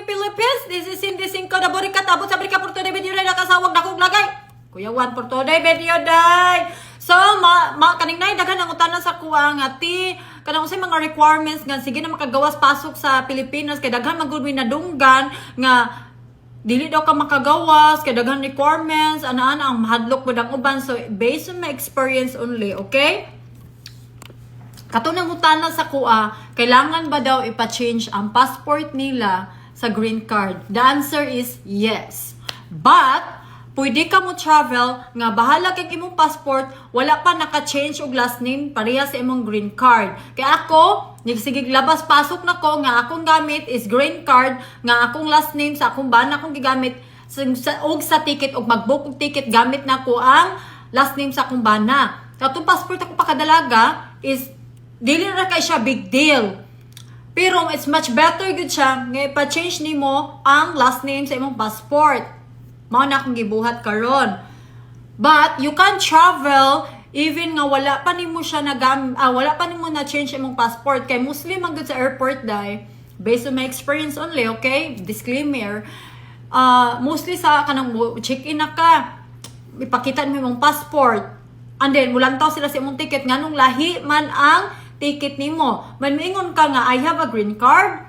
Philippines. This is Cindy Cinco na Boricat. Abot sa Brika Porto de Video na nakasawag na kong lagay. Kuya Juan Porto de Video day. So, kaning na daghan ang utanan sa kuha nga ti kanang usay mga requirements nga sige na makagawas pasok sa Pilipinas kay daghan magud mi nadunggan nga dili daw ka makagawas kay daghan requirements ana-ana ang mahadlok pud ang uban. So, based on my experience only, okay? Katunang utanan sa kuha, kailangan ba daw ipa-change ang passport nila sa green card? The answer is yes. But, pwede ka mo travel nga bahala kay imong passport, wala pa naka-change og last name pareha sa imong green card. Kaya ako, sige labas pasok na ko nga akong gamit is green card, nga akong last name sa akong bana akong gigamit og sa ticket og mag-book og ticket gamit na ko ang last name sa akong bana. Katong passport ako pakadalaga is dili ra kay siya big deal. Pero it's much better gud siya nga ipa-change nimo ang last name sa imong passport. Mao na akong gibuhat karon. But you can travel even nga wala pa nimo siya wala pa nimo na change imong passport kay Muslim man gud sa airport dai. Based on my experience only, okay? Disclaimer. Mostly sa kanang check-in na ka, ipakita mo imong passport. And then mulantaw sila sa imong ticket nganong lahi man ang ticket nimo. Man moingon ka nga I have a green card.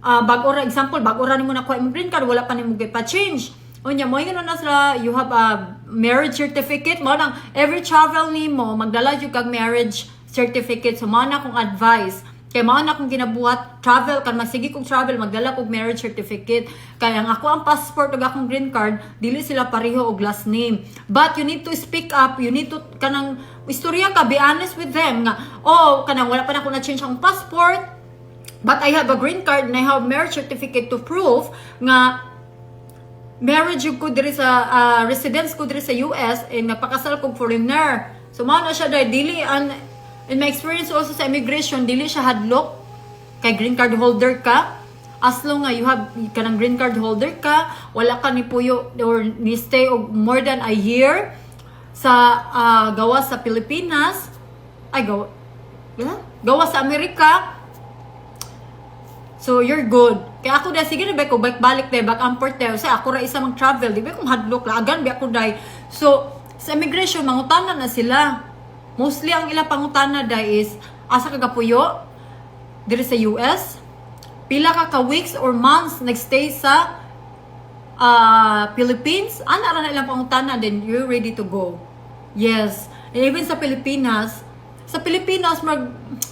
Bago ra nimo nakuha imong green card, wala pa nimo gipa-change. Unya mo ingon na sila you have a marriage certificate. Mo nang every travel nimo magdala jud kag marriage certificate. So mao na akong advice. Kay mao na akong ginabuhat travel kan magsige kog travel magdala kog marriage certificate. Kaya ang ako ang passport ug akong green card dili sila pareho og last name. But you need to speak up. You need to kanang istorya ka, be honest with them nga kanang wala pa na ako na change ang passport but I have a green card and I have marriage certificate to prove nga marriage ko diri sa residence ko diri sa US and nagpakasal kog foreigner. So mao na siya dili in my experience also sa immigration dili siya hadlok kay green card holder ka. As long nga you have kanang green card holder ka, wala ka ni puyo or ni stay og more than a year sa gawas sa Pilipinas, gawas sa Amerika, so you're good. Kaya ako dahil, sige na ba ko balik dahil, back and forth dahil, ako ra isa mag-travel, di ba kung hadlok, laagan ba ako dahil. So, sa immigration, mangutana na sila. Mostly, ang ilang pangutana dahil is, asa kagapuyo, diri sa US, pila ka weeks or months nagstay sa Philippines, ana ra na ilang pangutana, then you're ready to go. Yes. And even sa Pilipinas,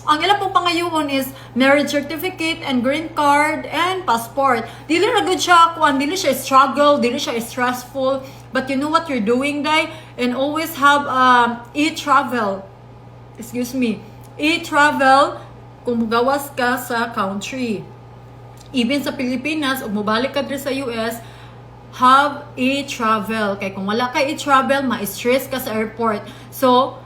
ang ilang pong pangayoon is marriage certificate and green card and passport. Dili na good siya kuan, dili siya struggle, dili siya stressful, but you know what you're doing day and always have e-travel. E-travel kung mugawas ka sa country. Even sa Pilipinas, o mobalik ka dito sa US, have e-travel. Kaya kung wala ka e-travel, ma-stress ka sa airport. So,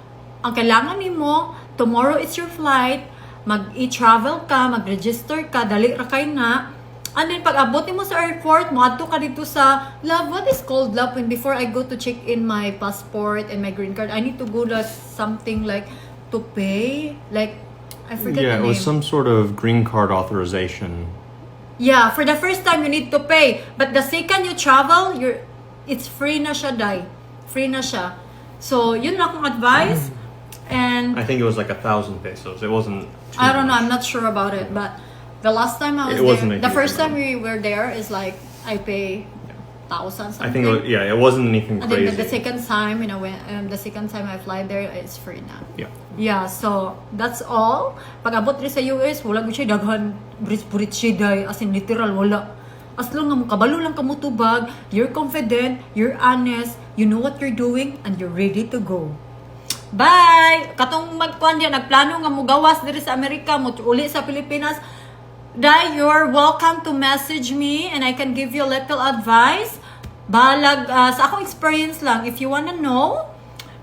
ang kailangan nimo, tomorrow is your flight, mag-e-travel ka, mag-register ka, dali ra kay na. And then, pag abot mo sa airport, moadto ka dito sa Love. What is called Love? When before I go to check in my passport and my green card, I need to go to something like to pay. Like, I forget the name. Yeah, it was some sort of green card authorization. Yeah, for the first time you need to pay. But the second you travel, it's free na siya, dai. Free na siya. So, yun na akong advice. And I think it was like 1,000 pesos. It wasn't I don't know, I'm not sure about it. But the last time I was there, the first time we were there is like, I pay 1,000 something. I think it wasn't anything and crazy. then the second time, the second time I fly there, it's free na. Yeah. Yeah, so that's all. Pag abot rin sa US, wala mo siya daghan burit siya day, as in literal wala. As long nga mo kabalo lang ka mo tubag, you're confident, you're honest, you know what you're doing, and you're ready to go. Bye! Katong magkuhan diyan, nagplano nga mo gawas diri sa Amerika, mo uli sa Pilipinas, dai, you're welcome to message me and I can give you a little advice. Balag, sa akong experience lang, if you wanna know,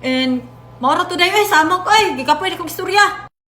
and maura today, sama ko, gikapoy na kong istorya.